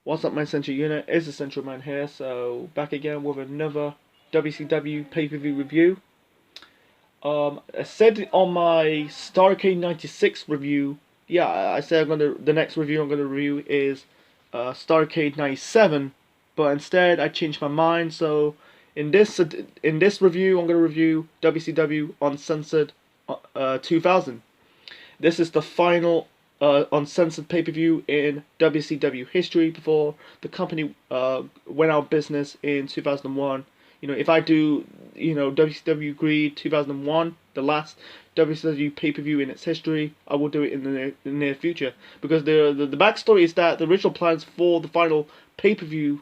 What's up, my Central Unit? It's the Central Man here, so back again with another WCW pay-per-view review. I said on my Starrcade 96 review, yeah, I said the next review I'm gonna review is Starrcade 97, but instead I changed my mind. So in this review, I'm gonna review WCW Uncensored 2000. This is the final uncensored pay-per-view in WCW history before the company went out of business in 2001. If I do, WCW Greed 2001, the last WCW pay-per-view in its history, I will do it in the near future. Because the backstory is that the original plans for the final pay-per-view,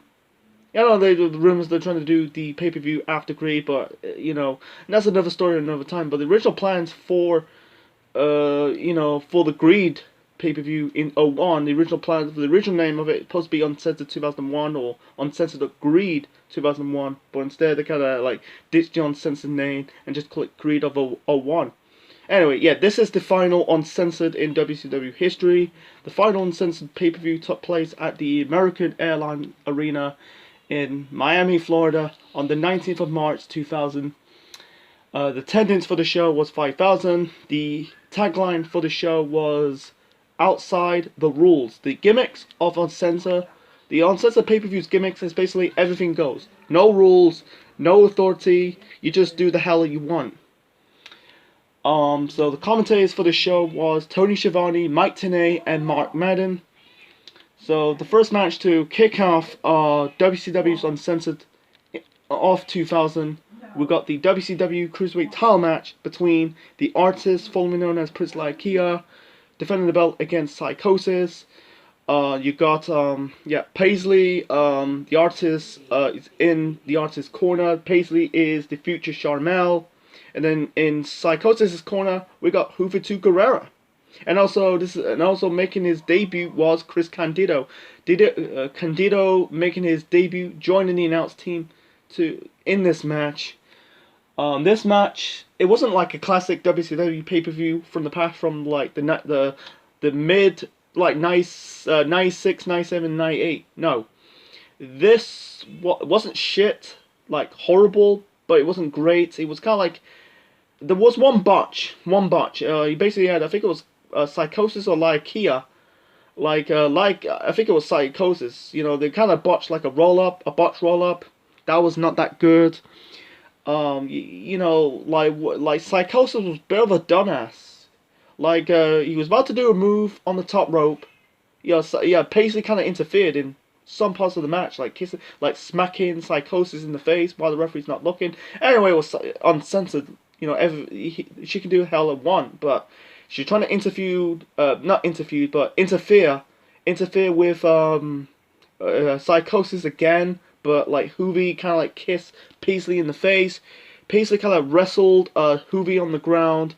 the rumors they're trying to do the pay-per-view after Greed, but, and that's another story another time. But the original plans for for the Greed pay-per-view in '01, the original plan, the original name of it, supposed to be Uncensored 2001 or Uncensored Greed 2001, but instead they kind of like ditched the Uncensored name and just call it Greed of '01. Anyway, yeah, this is the final Uncensored in WCW history. The final Uncensored pay-per-view took place at the American Airlines Arena in Miami, Florida on the 19th of March 2000. The attendance for the show was 5,000. The tagline for the show was "Outside the Rules." The gimmicks of the Uncensored pay-per-view's gimmicks is basically everything goes. No rules, no authority. You just do the hell you want. So the commentators for the show was Tony Schiavone, Mike Tenay, and Mark Madden. So the first match to kick off WCW's Uncensored of 2000. We got the WCW Cruiserweight title match between the Artist, formerly known as Prince Iaukea, defending the belt against Psychosis. You got Paisley. The Artist is in the Artist's corner. Paisley is the future Charmel, and then in Psychosis' corner we got Juventud Guerrera. And also making his debut was Chris Candido. Candido making his debut, joining the announce team in this match. This match, it wasn't like a classic WCW pay-per-view from the past, from like the mid like 96, 97, 98. No, this wasn't shit, like horrible, but it wasn't great. It was kind of like there was one botch. He basically had, I think it was Psychosis or Iaukea. I think it was Psychosis. They kind of botched like a botch roll up. That was not that good. Like Psychosis was a bit of a dumbass. He was about to do a move on the top rope. Paisley kind of interfered in some parts of the match, like smacking Psychosis in the face while the referee's not looking. Anyway, it was uncensored. She can do hell at one, but she's trying to interfere with Psychosis again. But like Hoovy kind of like kissed Paisley in the face. Paisley kind of wrestled Hoovy on the ground,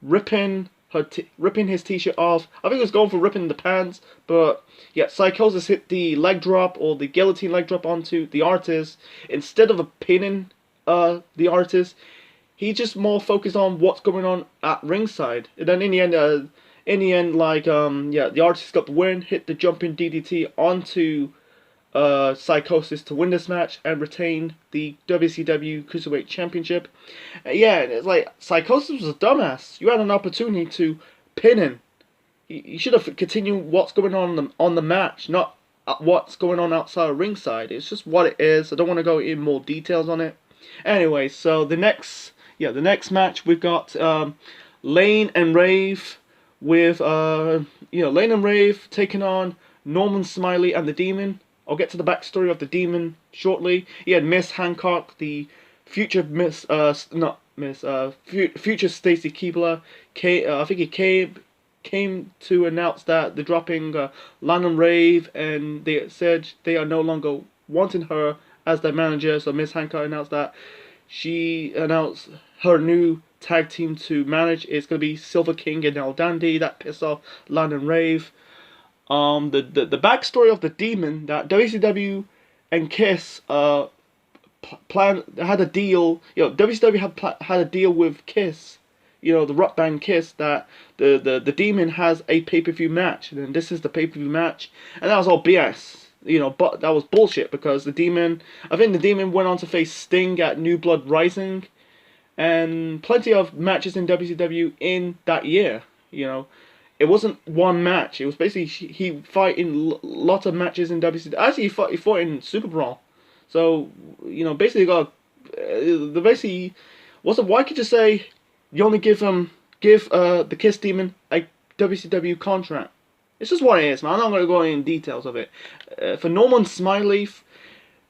ripping his t-shirt off. I think it was going for ripping the pants, but yeah, Psychosis hit the leg drop or the guillotine leg drop onto the Artist. Instead of pinning the Artist, he just more focused on what's going on at ringside. And then in the end, the Artist got the win, hit the jumping DDT onto Psychosis to win this match and retain the WCW Cruiserweight Championship. It's like Psychosis was a dumbass. You had an opportunity to pin him. You should have continued what's going on the match, not what's going on outside of ringside. It's just what it is. I don't want to go in more details on it. Anyway, so the next match we've got Lane and Rave with Lane and Rave taking on Norman Smiley and the Demon. I'll get to the backstory of the Demon shortly. He had Miss Hancock, the future future Stacy Keibler. I think he came to announce that they're dropping Lane and Rave, and they said they are no longer wanting her as their manager. So Miss Hancock announced that she announced her new tag team to manage is going to be Silver King and El Dandy. That pissed off Lane and Rave. The backstory of the Demon, that WCW and Kiss had a deal. WCW had a deal with Kiss, the rock band Kiss, that the Demon has a pay-per-view match, and then this is the pay-per-view match, and that was all BS. but that was bullshit because I think the Demon went on to face Sting at New Blood Rising, and plenty of matches in WCW in that year. It wasn't one match. It was basically he fight in lots of matches in WCW. Actually, he fought in Super Brawl. So basically the basically wasn't. Why could you say you only give the Kiss Demon a WCW contract? It's just what it is, man. I'm not going to go into details of it. For Norman Smiley,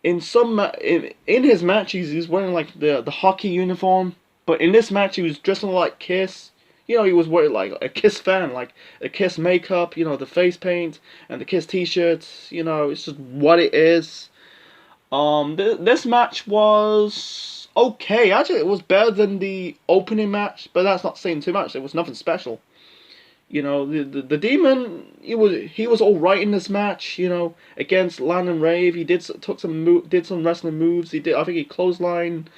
in his match, he's wearing like the hockey uniform, but in this match he was dressing like Kiss. He was wearing like a Kiss fan, like a Kiss makeup, the face paint and the Kiss T-shirts. It's just what it is. This match was okay. Actually, it was better than the opening match, but that's not saying too much. It was nothing special. The Demon, he was all right in this match. Against Landon Rave, he did some wrestling moves. I think he clothesline.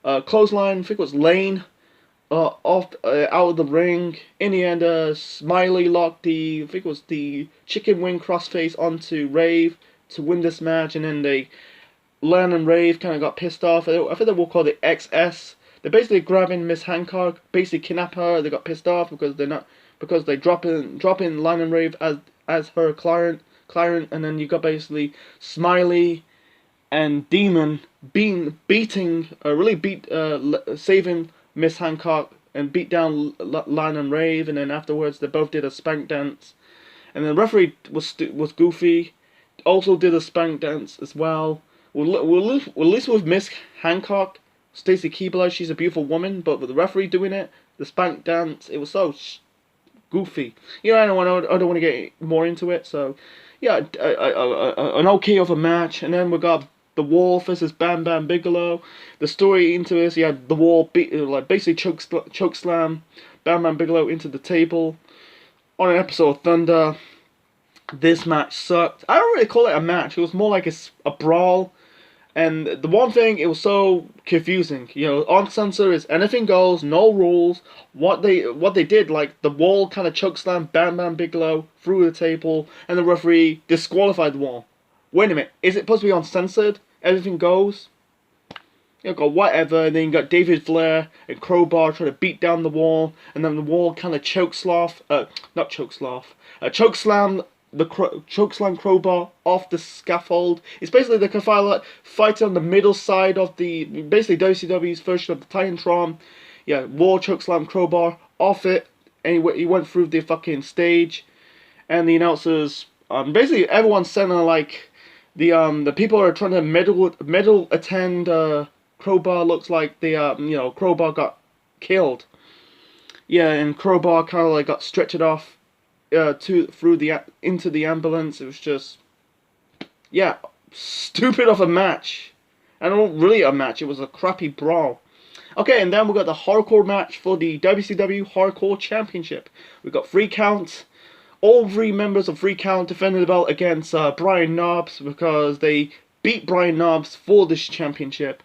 I think it was Lane. Out of the ring. In the end, Smiley locked I think it was the chicken wing crossface onto Rave to win this match, and then Landon Rave kind of got pissed off. I think they were called the XS. They're basically grabbing Miss Hancock, basically kidnap her. They got pissed off because they drop in Landon Rave as her client, and then you got basically Smiley and Demon saving Miss Hancock and beat down Landon Rave, and then afterwards they both did a spank dance, and the referee was goofy, also did a spank dance as well. Well, at least with Miss Hancock, Stacy Keibler, she's a beautiful woman, but with the referee doing it, the spank dance, it was so goofy. I don't want to get more into it. So, yeah, an okay of a match, and then we got the Wall versus Bam Bam Bigelow. The story into this, you had the Wall basically choke slam Bam Bam Bigelow into the table on an episode of Thunder. This match sucked. I don't really call it a match. It was more like a brawl. And the one thing, it was so confusing. Uncensored is anything goes, no rules. What they did, like the Wall kind of chokeslammed Bam Bam Bigelow through the table, and the referee disqualified the Wall. Wait a minute, is it supposed to be uncensored? Everything goes. Got whatever, and then you got David Flair and Crowbar trying to beat down the Wall, and then the Wall kind of chokeslam the chokeslam Crowbar off the scaffold. It's basically the Kafala fighting on the middle side of basically WCW's version of the Titantron. Yeah, Wall chokeslam Crowbar off it, and he went through the fucking stage, and the announcers, basically everyone's saying like the people are trying to medal attend Crowbar. Looks like Crowbar got killed. Yeah, and Crowbar kind of like got stretched off into the ambulance. It was just, yeah, stupid of a match. And not really a match, it was a crappy brawl. Okay, and then we got the hardcore match for the WCW Hardcore Championship. We got 3 counts. All 3 members of 3 Count defended the belt against Brian Knobbs, because they beat Brian Knobbs for this championship.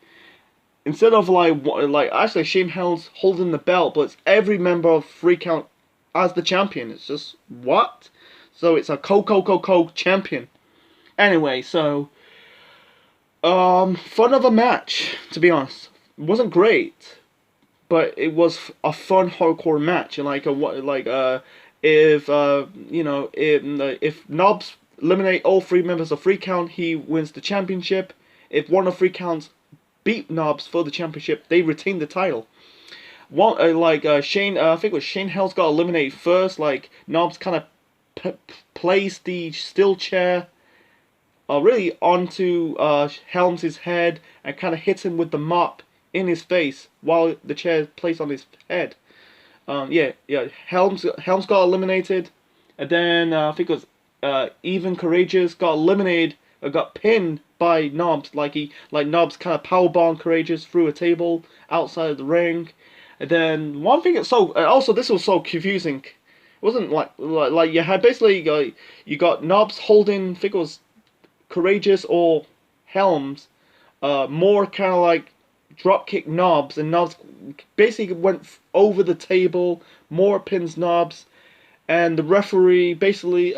Instead of actually Shane Helms holding the belt, but it's every member of 3 Count as the champion. It's just, what? So it's a co champion. Anyway, so fun of a match, to be honest. It wasn't great, but it was a fun hardcore match. And if Knobbs eliminate all 3 members of 3 Count, he wins the championship. If one of 3 Counts beat Knobbs for the championship, they retain the title. Shane, I think it was Shane Helms got eliminated first. Like, Knobbs kind of placed the steel chair really onto Helms' head and kind of hits him with the mop in his face while the chair is placed on his head. Helms got eliminated, and then I think it was Even Courageous got eliminated, got pinned by Knobbs. Knobbs kind of powerbombed Courageous through a table outside of the ring. And then one thing this was so confusing. It wasn't like you had basically you got Knobbs holding, I think it was Courageous or Helms, more kind of like dropkick Knobbs, and Knobbs basically went over the table, more pins Knobbs, and the referee basically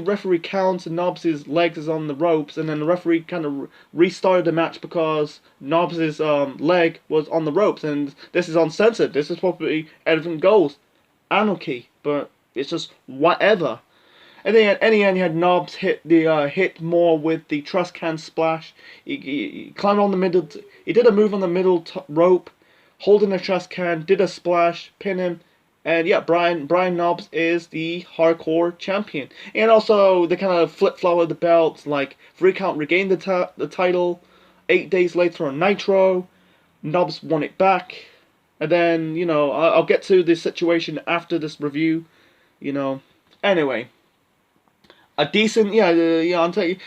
referee counts and Nobbs' legs is on the ropes, and then the referee kind of restarted the match because Nobbs' leg was on the ropes, and this is uncensored. This is probably everything goes anarchy, but it's just whatever. And then at the end, you had Nobbs hit more with the trust can splash. He climbed on the middle. He did a move on the middle rope, holding the trust can. Did a splash, pin him, and yeah, Brian Nobbs is the hardcore champion. And also, they kind of flip flop the belts. Like 3 count regained the title. 8 days later on Nitro, Nobbs won it back. And then I'll get to this situation after this review. Anyway. A decent, I'll tell you,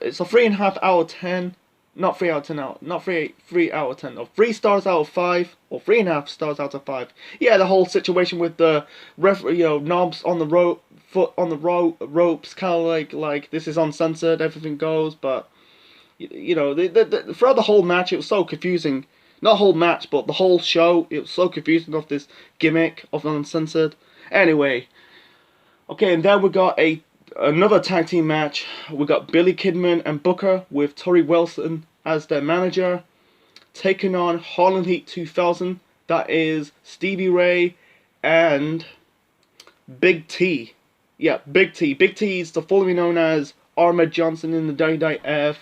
it's a 3.5 out of 10, not 3 out of 10 out, not 3 out of 10, or 3 stars out of 5, or 3.5 stars out of 5. Yeah, the whole situation with the Nobbs on the foot on the ropes, kind of like this is uncensored, everything goes, but throughout the whole match, it was so confusing. Not the whole match, but the whole show, it was so confusing of this gimmick of uncensored. Anyway, okay, and then we got another tag team match. We got Billy Kidman and Booker with Tori Wilson as their manager, taking on Harlem Heat 2000. That is Stevie Ray and Big T. Yeah, Big T. Big T is the formerly known as Ahmed Johnson in the WWF.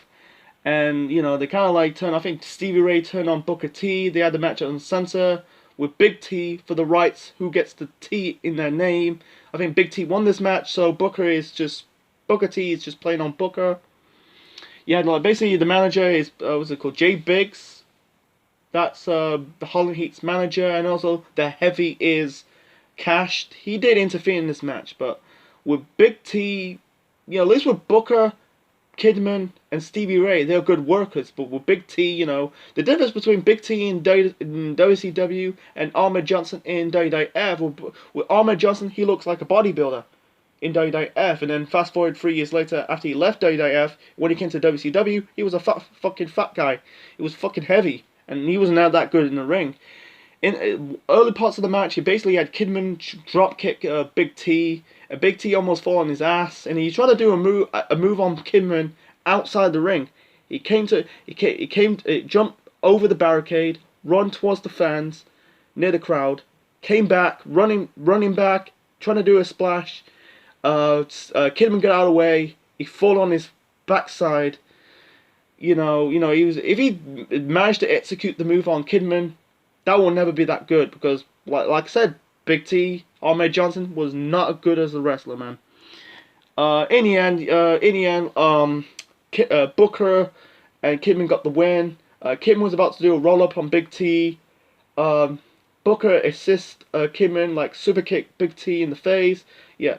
And, they kind of I think Stevie Ray turned on Booker T. They had the match on Uncensored with Big T for the rights, who gets the T in their name. I think Big T won this match, so Booker T is just playing on Booker. Yeah, basically the manager is, what's it called, Jay Biggs. That's the Harlem Heat's manager, and also the Heavy is Cash. He did interfere in this match, but with Big T, at least with Booker, Kidman and Stevie Ray, they're good workers, but with Big T, the difference between Big T in WCW and Ahmed Johnson in WWF, with Ahmed Johnson, he looks like a bodybuilder in WWF, and then fast forward 3 years later, after he left WWF, when he came to WCW, he was a fucking fat guy. He was fucking heavy, and he wasn't that good in the ring. In early parts of the match, he basically had Kidman drop kick Big T. Big T almost fall on his ass, and he tried to do a move on Kidman outside the ring. He jumped over the barricade, run towards the fans near the crowd, came back, running back, trying to do a splash. Kidman got out of the way. He fall on his backside. He was, if he managed to execute the move on Kidman, that will never be that good, because like I said, Big T, Ahmed Johnson was not good as a wrestler, man. In the end, Booker and Kidman got the win. Kidman was about to do a roll up on Big T. Booker assists Kidman, super kick Big T in the face. Yeah,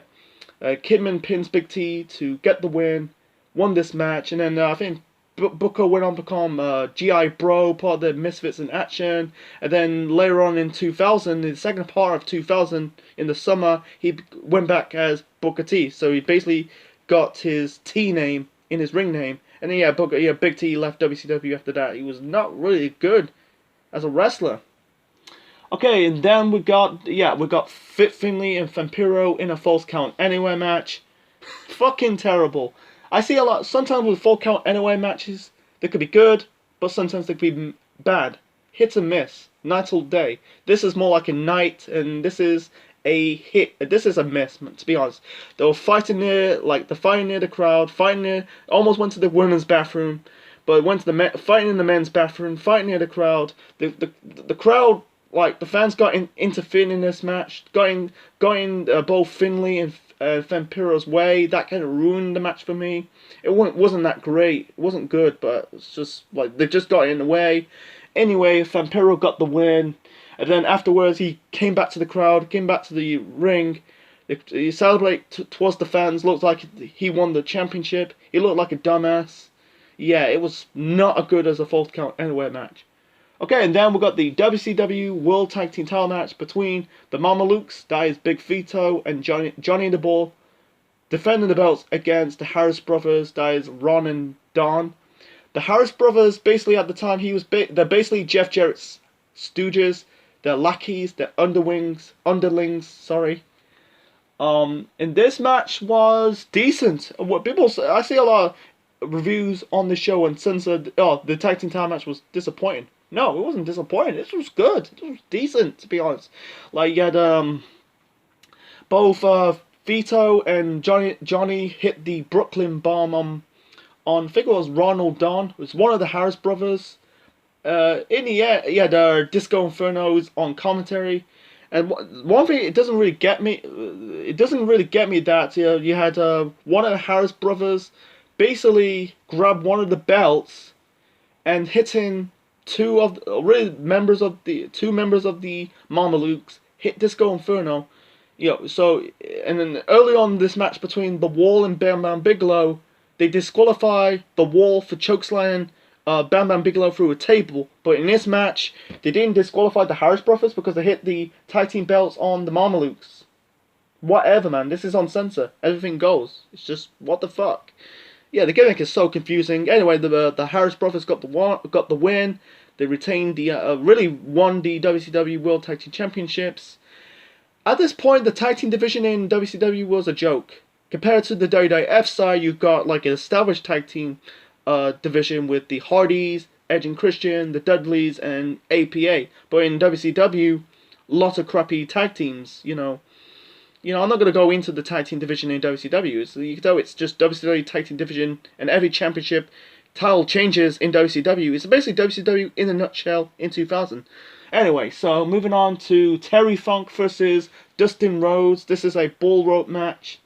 Kidman pins Big T to get the win, won this match, and then I think Booker went on to become G.I. Bro, part of the Misfits in Action, and then later on in 2000, in the second part of 2000, in the summer, he went back as Booker T, so he basically got his T name in his ring name, and then Big T left WCW after that. He was not really good as a wrestler. Okay, and then we got Fit Finlay and Vampiro in a false count anywhere match. Fucking terrible. I see a lot, sometimes with 4 count anyway matches, they could be good, but sometimes they could be bad. Hit and miss, night all day. This is more like a night, and this is a hit. This is a miss, to be honest. They were fighting near the crowd, almost went to the women's bathroom, but went to fighting in the men's bathroom, fighting near the crowd. The crowd, the fans got interfered in this match, got in both Finlay and Vampiro's way. That kind of ruined the match for me. It wasn't that great. It wasn't good, but it's just they just got in the way. Anyway, Vampiro got the win, and then afterwards he came back to the crowd, came back to the ring. He celebrated towards the fans. Looked like he won the championship. He looked like a dumbass. Yeah, it was not as good as a 4 count anywhere match. Okay, and then we got the WCW World Tag Team Title match between the Mamalukes, that is Big Vito and Johnny the Bull, defending the belts against the Harris Brothers, that is Ron and Don. The Harris Brothers, basically at the time, they're basically Jeff Jarrett's stooges. They're lackeys, they're underlings, sorry. And this match was decent. What people say, I see a lot of reviews on the show and censored. Oh, the tag team title match was disappointing. No, it wasn't disappointing. This was good. It was decent, to be honest. Like you had both Vito and Johnny hit the Brooklyn Bomb on I think it was Ronald Don. It was one of the Harris brothers. In the end, you had Disco Inferno's on commentary. And one thing it doesn't really get me, that you had one of the Harris brothers basically grab one of the belts and hitting two members of the Mamalukes hit Disco Inferno. So and then early on this match between the Wall and Bam Bam Bigelow, they disqualify the Wall for chokeslamming Bam Bam Bigelow through a table. But in this match, they didn't disqualify the Harris brothers because they hit the tag team belts on the Mamalukes. Whatever, man. This is uncensored. Everything goes. It's just what the fuck. Yeah, the gimmick is so confusing. Anyway, the Harris brothers got the win. They retained really won the WCW World Tag Team Championships. At this point, the tag team division in WCW was a joke. Compared to the WWF side, you've got like an established tag team division with the Hardys, Edge and Christian, the Dudleys, and APA. But in WCW, lots of crappy tag teams. I'm not going to go into the tag team division in WCW. So it's just WCW tag team division, and every championship title changes in WCW. It's basically WCW in a nutshell in 2000. Anyway, so moving on to Terry Funk versus Dustin Rhodes. This is a bull rope match.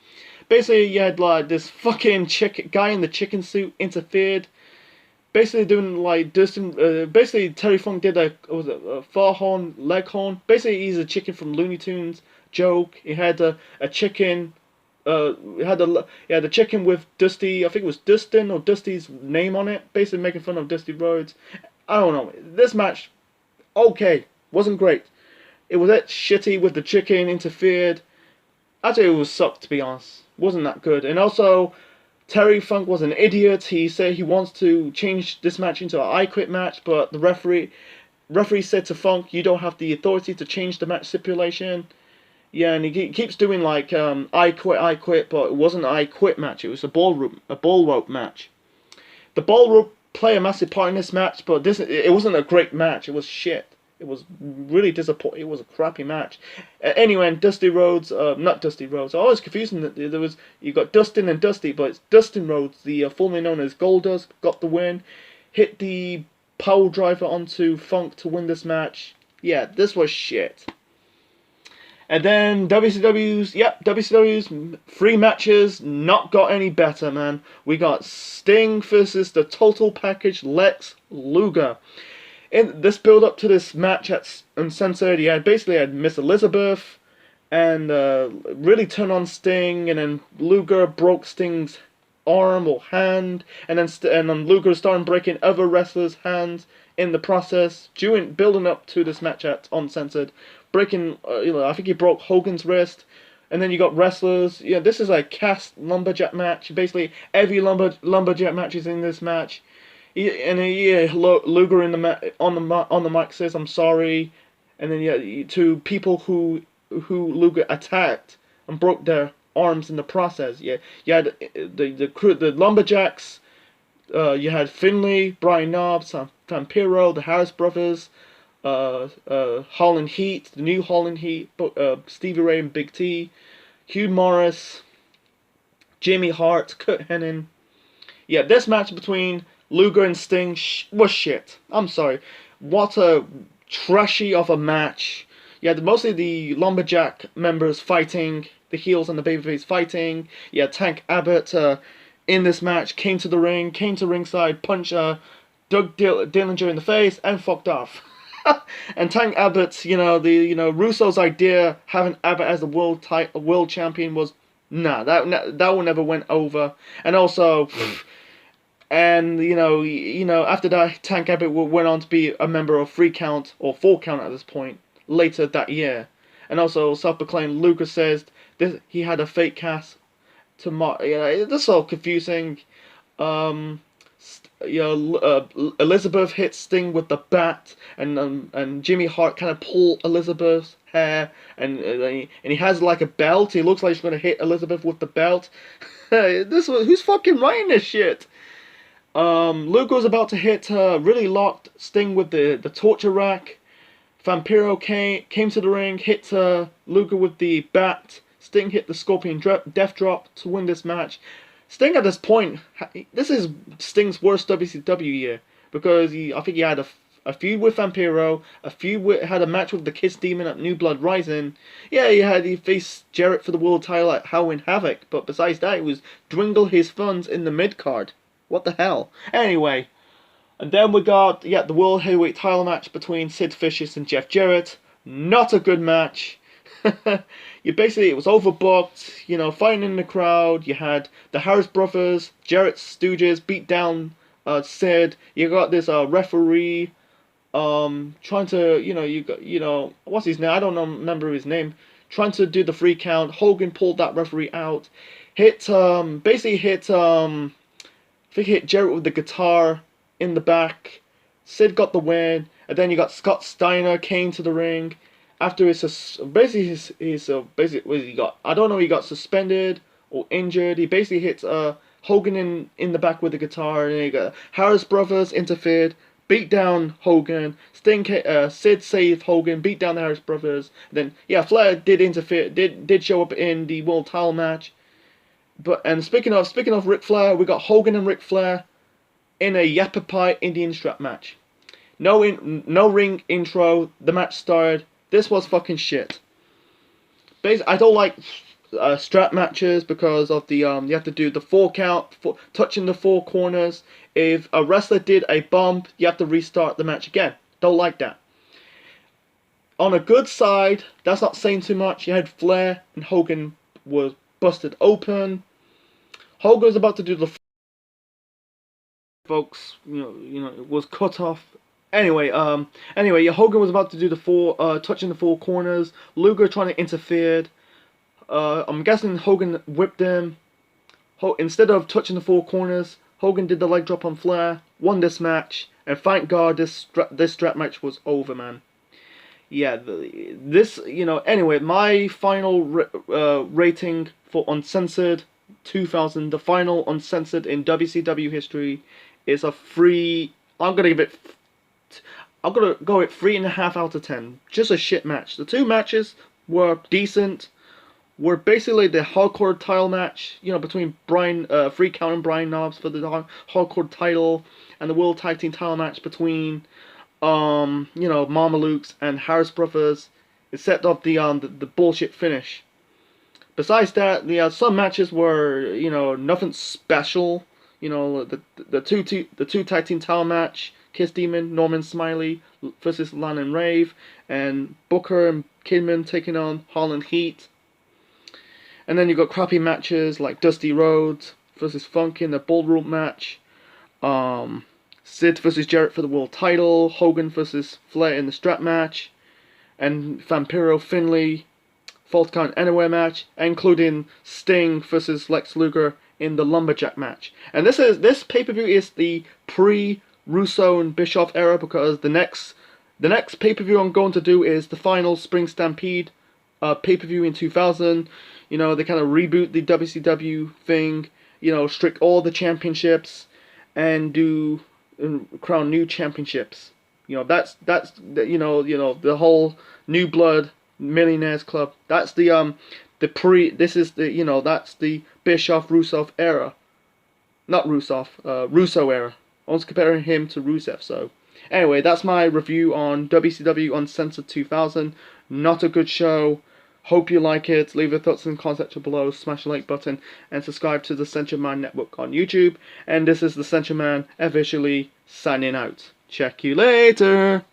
Basically, you had like this fucking guy in the chicken suit interfered. Basically doing like basically Terry Funk did a far horn, leg horn. Basically, he's a chicken from Looney Tunes joke. He had a chicken. He had a chicken with Dusty. I think it was Dustin or Dusty's name on it. Basically making fun of Dusty Rhodes. I don't know. This match, okay, wasn't great. It was that shitty with the chicken interfered. Actually, it was sucked, to be honest. Wasn't that good. And also, Terry Funk was an idiot. He said he wants to change this match into an I Quit match, but the referee said to Funk, "You don't have the authority to change the match stipulation." Yeah, and he keeps doing like I quit, but it wasn't an I Quit match. It was a bull rope match. The bull rope play a massive part in this match, but it wasn't a great match. It was shit. It was really disappointing. It was a crappy match. Anyway, and Dusty Rhodes, not Dusty Rhodes. I was confusing that you got Dustin and Dusty, but it's Dustin Rhodes, the formerly known as Goldust, got the win. Hit the pole driver onto Funk to win this match. Yeah, this was shit. And then WCW's 3 matches, not got any better, man. We got Sting versus the Total Package Lex Luger. In this build up to this match at Uncensored, you basically had Miss Elizabeth and really turned on Sting, and then Luger broke Sting's arm or hand, and then Luger started breaking other wrestlers' hands in the process, building up to this match at Uncensored, breaking, I think he broke Hogan's wrist, and then you got wrestlers. Yeah, this is a cast lumberjack match. Basically, every lumberjack match is in this match. Luger on the mic says, "I'm sorry," and then to people who Luger attacked and broke their arms in the process. You had the lumberjacks. You had Finlay, Brian Knobbs, Vampiro, the Harris brothers, Holland Heat, the new Holland Heat, Stevie Ray and Big T, Hugh Morris, Jimmy Hart, Kurt Hennig. Yeah, this match between Luger and Sting was shit. I'm sorry. What a trashy of a match. Yeah, mostly the lumberjack members fighting, the heels and the babyface fighting. Yeah, Tank Abbott in this match came to ringside, punched Doug Dillinger in the face, and fucked off. And Tank Abbott, Russo's idea having Abbott as the world champion was that one never went over. And also, after that, Tank Abbott went on to be a member of 3 Count or 4 Count at this point later that year. And also, self-proclaimed Luger says he had a fake cast to mock. That's all confusing. Elizabeth hits Sting with the bat, and Jimmy Hart kind of pull Elizabeth's hair, and he has like a belt. He looks like he's gonna hit Elizabeth with the belt. Who's fucking writing this shit? Luke was about to hit really locked Sting with the torture rack. Vampiro came to the ring, hit Luger with the bat. Sting hit the Scorpion Death Drop to win this match. Sting at this point, this is Sting's worst WCW year, because I think he had a feud with Vampiro, had a match with the Kiss Demon at New Blood Rising. Yeah, he faced Jarrett for the world title at Halloween Havoc, but besides that, it was dwindle his funds in the mid card. What the hell? Anyway, and then we got the World Heavyweight title match between Sid Vicious and Jeff Jarrett. Not a good match. It was overbooked, fighting in the crowd. You had the Harris brothers, Jarrett's Stooges beat down Sid. You got this referee trying to, what's his name? I don't remember his name. Trying to do the 3 count. Hogan pulled that referee out. I think he hit Jarrett with the guitar in the back. Sid got the win, and then you got Scott Steiner came to the ring. After he got, I don't know, he got suspended or injured. He basically hit Hogan in the back with the guitar, and you got Harris brothers interfered, beat down Hogan. Sid saved Hogan, beat down the Harris brothers. Then Flair did interfere, did show up in the world title match. And speaking of Ric Flair, we got Hogan and Ric Flair in a Yappa Pie Indian strap match. No ring intro. The match started. This was fucking shit. I don't like strap matches because of the you have to do the 4 count, touching the 4 corners. If a wrestler did a bump, you have to restart the match again. Don't like that. On a good side, that's not saying too much. You had Flair and Hogan was busted open. Hogan was about to do the folks, it was cut off. Anyway, Hogan was about to do the touching the 4 corners. Luger trying to interfere. I'm guessing Hogan whipped him. Instead of touching the 4 corners, Hogan did the leg drop on Flair, won this match, and thank God this strap match was over, man. Yeah, anyway, my final rating for Uncensored 2000, the final Uncensored in WCW history, is a 3. I'm gonna go with 3.5 out of 10. Just a shit match. The 2 matches were decent. Were basically the hardcore title match, between Free Count and Brian Knobbs for the hardcore title, and the World Tag Team title match between Mamalukes and Harris Brothers. It set up the bullshit finish. Besides that, some matches were, nothing special. The two tag team title match, Kiss Demon, Norman Smiley versus Lana and Rave, and Booker and Kidman taking on Harlan Heat. And then you got crappy matches like Dusty Rhodes versus Funk in the Ballroom match. Sid versus Jarrett for the world title, Hogan versus Flair in the strap match, and Vampiro Finlay False Count Anywhere match, including Sting versus Lex Luger in the Lumberjack match. And this pay-per-view is the pre-Russo and Bischoff era, because the next pay-per-view I'm going to do is the final Spring Stampede pay-per-view in 2000. They kind of reboot the WCW thing, strip all the championships and crown new championships. That's the whole New Blood Millionaires Club. That's that's the Bischoff Russo era. Not Russo era. I was comparing him to Rusev. So anyway, that's my review on WCW Uncensored 2000. Not a good show. Hope you like it. Leave your thoughts and comments below. Smash the like button and subscribe to the Central Man Network on YouTube. And this is the Central Man officially signing out. Check you later.